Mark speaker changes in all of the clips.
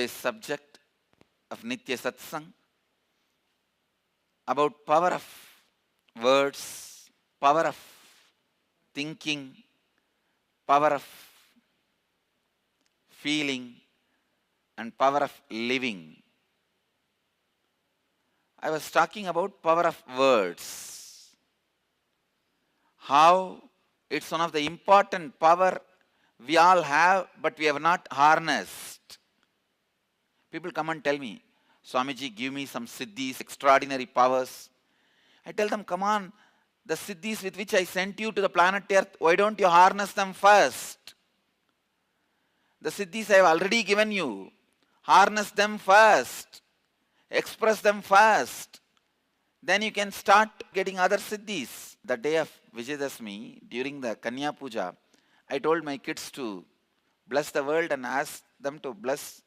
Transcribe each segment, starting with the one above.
Speaker 1: today's subject of Nithya Satsang about power of words, power of thinking, power of feeling, and power of living. I was talking about power of words. How it's one of the important power we all have, but we have not harnessed. People come and tell me, Swamiji, give me some siddhis, extraordinary powers. I tell them, come on, the siddhis with which I sent you to the planet Earth, why don't you harness them first? The siddhis I have already given you. Harness them first. Express them first. Then you can start getting other siddhis. The day of Vijayadashmi, during the Kanya Puja, I told my kids to bless the world and ask them to bless,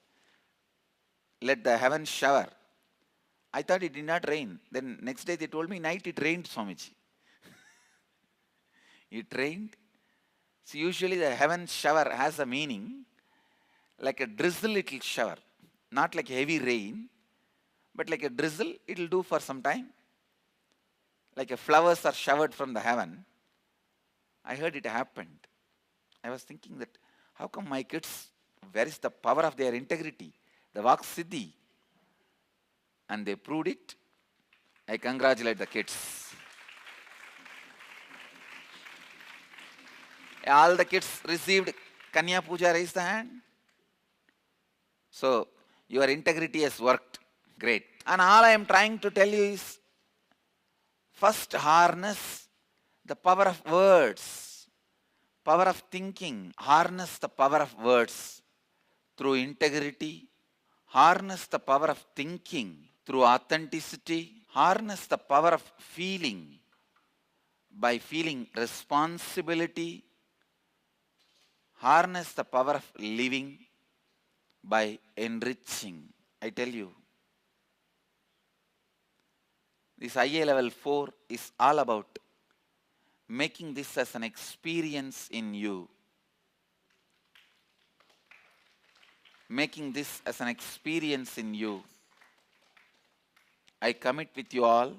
Speaker 1: let the heavens shower. I thought it did not rain. Then next day they told me, night it rained, Swamiji. It rained. So usually the heaven shower has a meaning, like a drizzle it will shower. Not like heavy rain, but like a drizzle it will do for some time. Like a flowers are showered from the heaven. I heard it happened. I was thinking that, how come my kids, where is the power of their integrity? The Vak Siddhi. And they proved it. I congratulate the kids. All the kids received Kanya Puja, raise the hand. So, your integrity has worked. Great. And all I am trying to tell you is, first harness the power of words, power of thinking. Harness the power of words through integrity. Harness the power of thinking through authenticity. Harness the power of feeling by feeling responsibility. Harness the power of living by enriching. I tell you, this IA level 4 is all about making this as an experience in you. Making this as an experience in you. I commit with you all.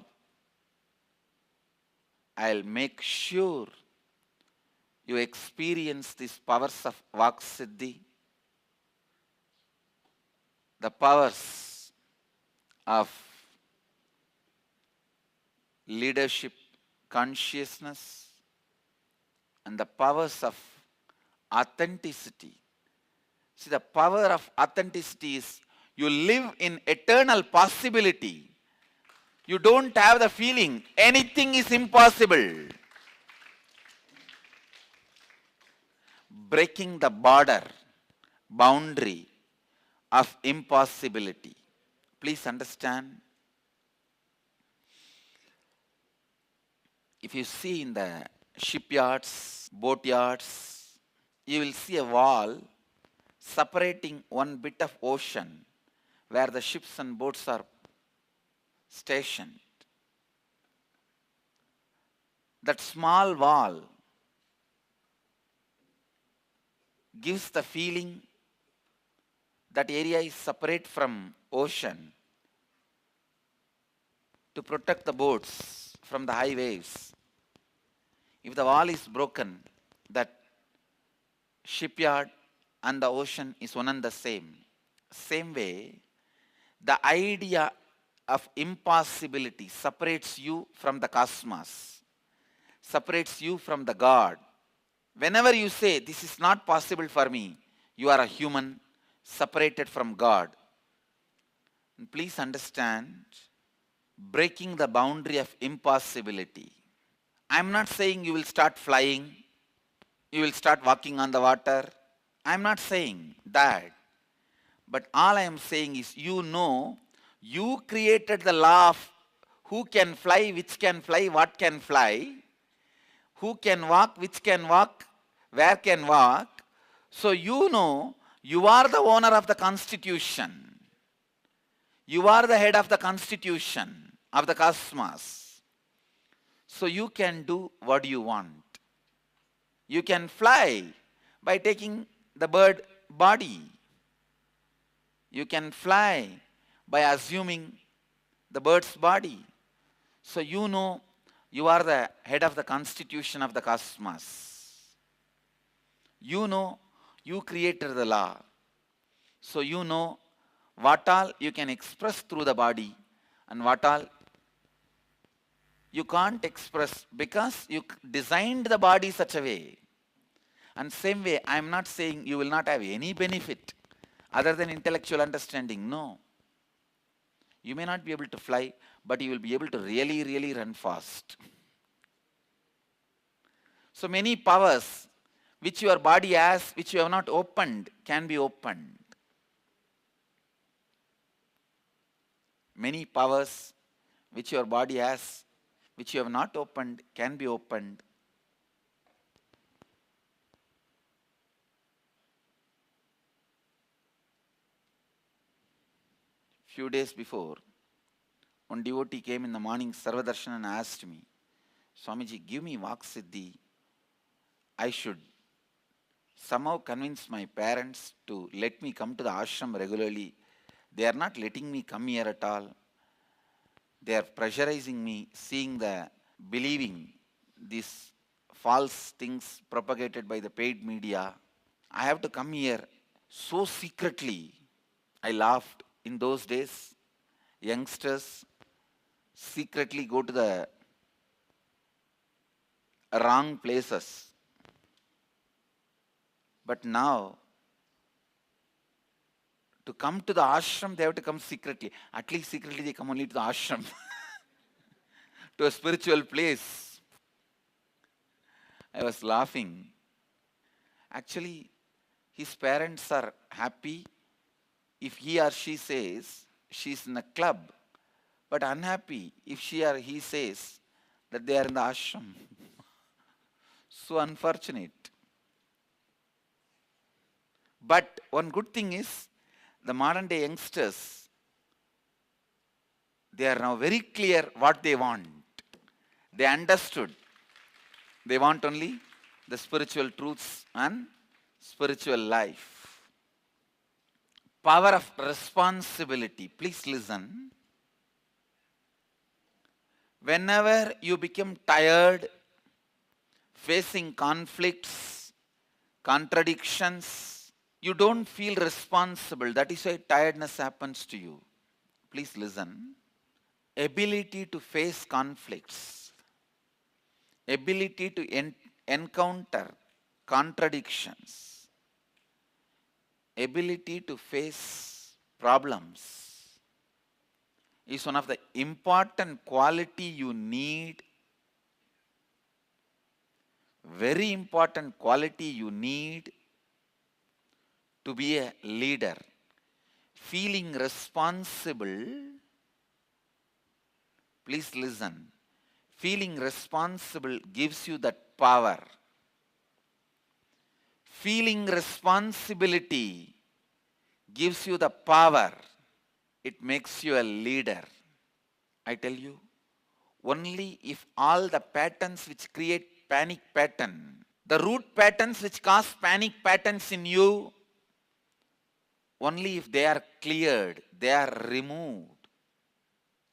Speaker 1: I'll make sure you experience these powers of Vak Siddhi, the powers of leadership consciousness, and the powers of authenticity. See, the power of authenticity is you live in eternal possibility. You don't have the feeling anything is impossible. Breaking the boundary of impossibility. Please understand. If you see in the shipyards, boatyards, you will see a wall separating one bit of ocean where the ships and boats are stationed. That small wall gives the feeling that area is separate from ocean to protect the boats from the high waves. If the wall is broken, that shipyard and the ocean is one and the same. Same way, the idea of impossibility separates you from the cosmos, separates you from the God. Whenever you say, this is not possible for me, you are a human separated from God. And please understand, breaking the boundary of impossibility. I am not saying you will start flying, you will start walking on the water. I am not saying that. But all I am saying is, you know, you created the law of who can fly, which can fly, what can fly, who can walk, which can walk, where can walk. So you know, you are the owner of the constitution. You are the head of the constitution of the cosmos. So you can do what you want. You can fly by taking the bird body. You can fly by assuming the bird's body. So you know you are the head of the constitution of the cosmos. You know you created the law. So you know what all you can express through the body and what all you can't express because you designed the body such a way. And same way, I am not saying you will not have any benefit other than intellectual understanding. No. You may not be able to fly, but you will be able to really, really run fast. So many powers which your body has, which you have not opened, can be opened. Many powers which your body has, which you have not opened, can be opened. Few days before, one devotee came in the morning, Sarvadarshan, and asked me, Swamiji, give me Vak Siddhi. I should somehow convince my parents to let me come to the ashram regularly. They are not letting me come here at all. They are pressurizing me, believing these false things propagated by the paid media. I have to come here so secretly. I laughed. In those days, youngsters secretly go to the wrong places. But now, to come to the ashram, they have to come secretly. At least secretly they come only to the ashram, to a spiritual place. I was laughing. Actually, his parents are happy if he or she says she's in a club, but unhappy if she or he says that they are in the ashram. So unfortunate. But one good thing is, the modern day youngsters, they are now very clear what they want. They understood. They want only the spiritual truths and spiritual life. Power of responsibility. Please listen. Whenever you become tired, facing conflicts, contradictions, you don't feel responsible. That is why tiredness happens to you. Please listen. Ability to face conflicts, ability to encounter contradictions, ability to face problems is one of the important quality you need, very important quality you need to be a leader. Feeling responsible, please listen, feeling responsible gives you that power. Feeling responsibility gives you the power. It makes you a leader. I tell you, only if all the patterns which create panic pattern, the root patterns which cause panic patterns in you, only if they are cleared, they are removed,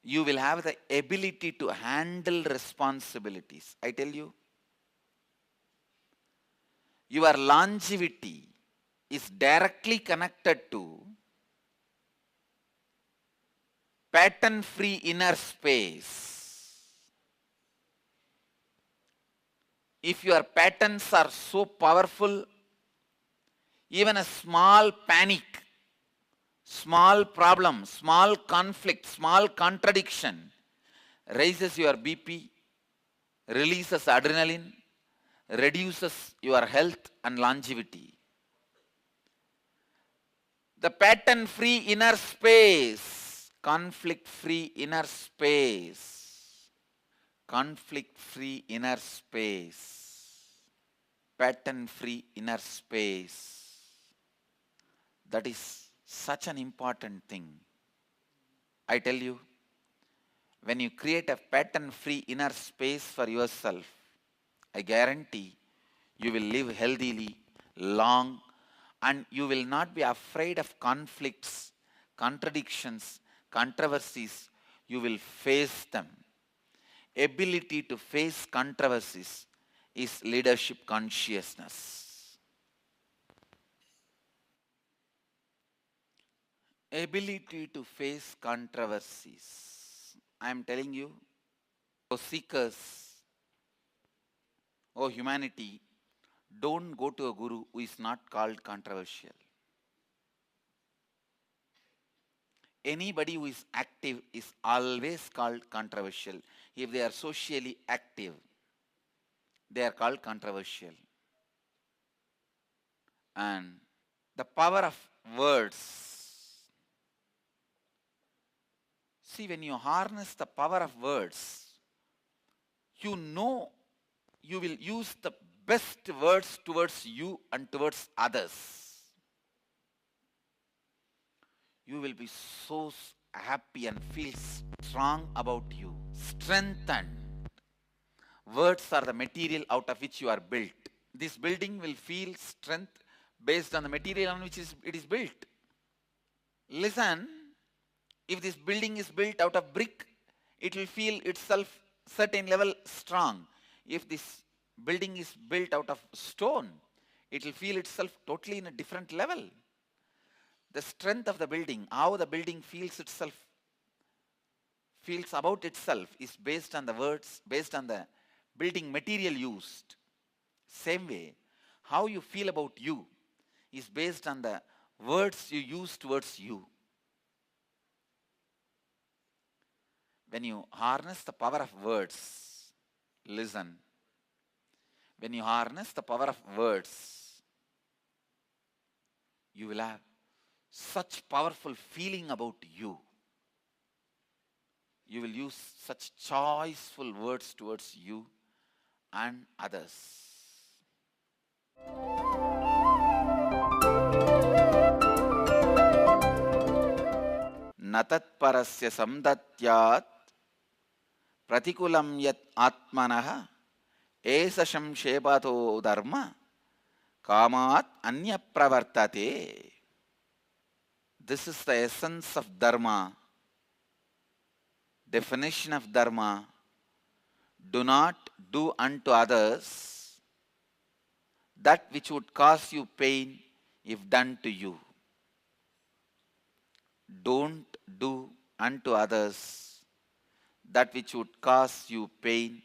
Speaker 1: you will have the ability to handle responsibilities. I tell you, your longevity is directly connected to pattern-free inner space. If your patterns are so powerful, even a small panic, small problem, small conflict, small contradiction raises your BP, releases adrenaline, reduces your health and longevity. The pattern-free inner space, conflict-free inner space, conflict-free inner space, pattern-free inner space. That is such an important thing. I tell you, when you create a pattern-free inner space for yourself, I guarantee you will live healthily, long, and you will not be afraid of conflicts contradictions, controversies, you will face them. Ability to face controversies is leadership consciousness. Ability to face controversies. I am telling you, oh seekers, oh humanity, don't go to a guru who is not called controversial. Anybody who is active is always called controversial. If they are socially active, they are called controversial. And the power of words. See, when you harness the power of words, you know you will use the best words towards you and towards others. You will be so happy and feel strong about you, strengthened. Words are the material out of which you are built. This building will feel strength based on the material on which it is built. Listen, if this building is built out of brick, it will feel itself certain level strong. If this building is built out of stone, it will feel itself totally in a different level. The strength of the building, how the building feels about itself, is based on the words, based on the building material used. Same way, how you feel about you is based on the words you use towards you. When you harness the power of words, listen. When you harness the power of words, you will have such powerful feeling about you. You will use such choiceful words towards you and others. Natat parasya samdatyat pratikulam yat atmanaha esasham shepato dharma kamat anya pravartate. This is the essence of Dharma, definition of Dharma. Do not do unto others that which would cause you pain if done to you. Don't do unto others that which would cause you pain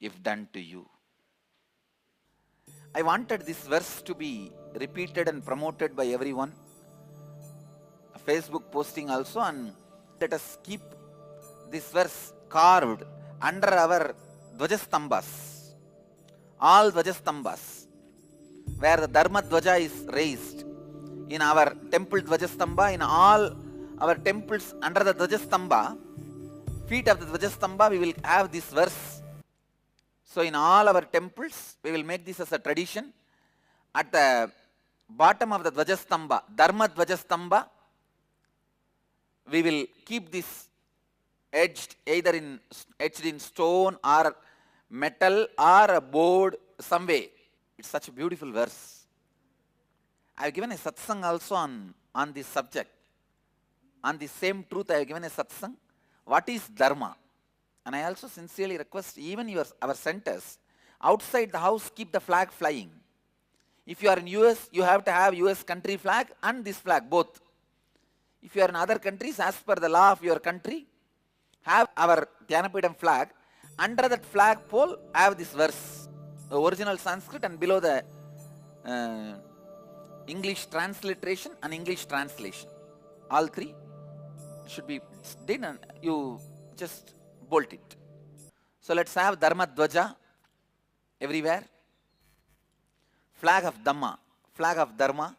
Speaker 1: if done to you. I wanted this verse to be repeated and promoted by everyone. A Facebook posting also, and let us keep this verse carved under our Dvajastambhas. All Dvajastambhas, where the Dharma Dvaja is raised. In our temple Dvajastambha, in all our temples under the Dvajastambha, feet of the Dvajastambha, we will have this verse. So in all our temples, we will make this as a tradition. At the bottom of the Dvajastambha, Dharma Dvajastambha, we will keep this etched either etched in stone or metal or a board some way. It's such a beautiful verse. I have given a satsang also on this subject. On the same truth, I have given a satsang. What is Dharma? And I also sincerely request even our centers, outside the house, keep the flag flying. If you are in US, you have to have US country flag and this flag, both. If you are in other countries, as per the law of your country, have our Dhyanapidam flag. Under that flag pole, have this verse, the original Sanskrit, and below the English transliteration and English translation. All three should be done, and you just bolt it. So let's have Dharma Dvaja everywhere. Flag of Dhamma, flag of Dharma.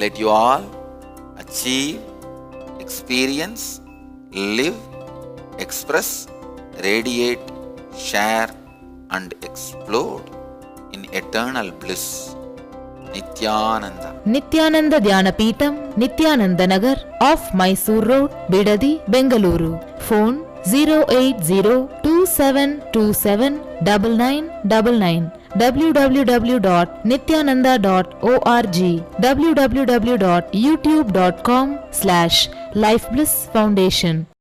Speaker 1: Let you all achieve, experience, live, express, radiate, share and explode in eternal bliss. Nithyananda.
Speaker 2: Nithyananda Dhyanapitham, Nithyananda Nagar, off Mysore Road, Bidadi, Bengaluru. Phone 08027279999. www.nithyananda.org. www.youtube.com/Life Bliss Foundation.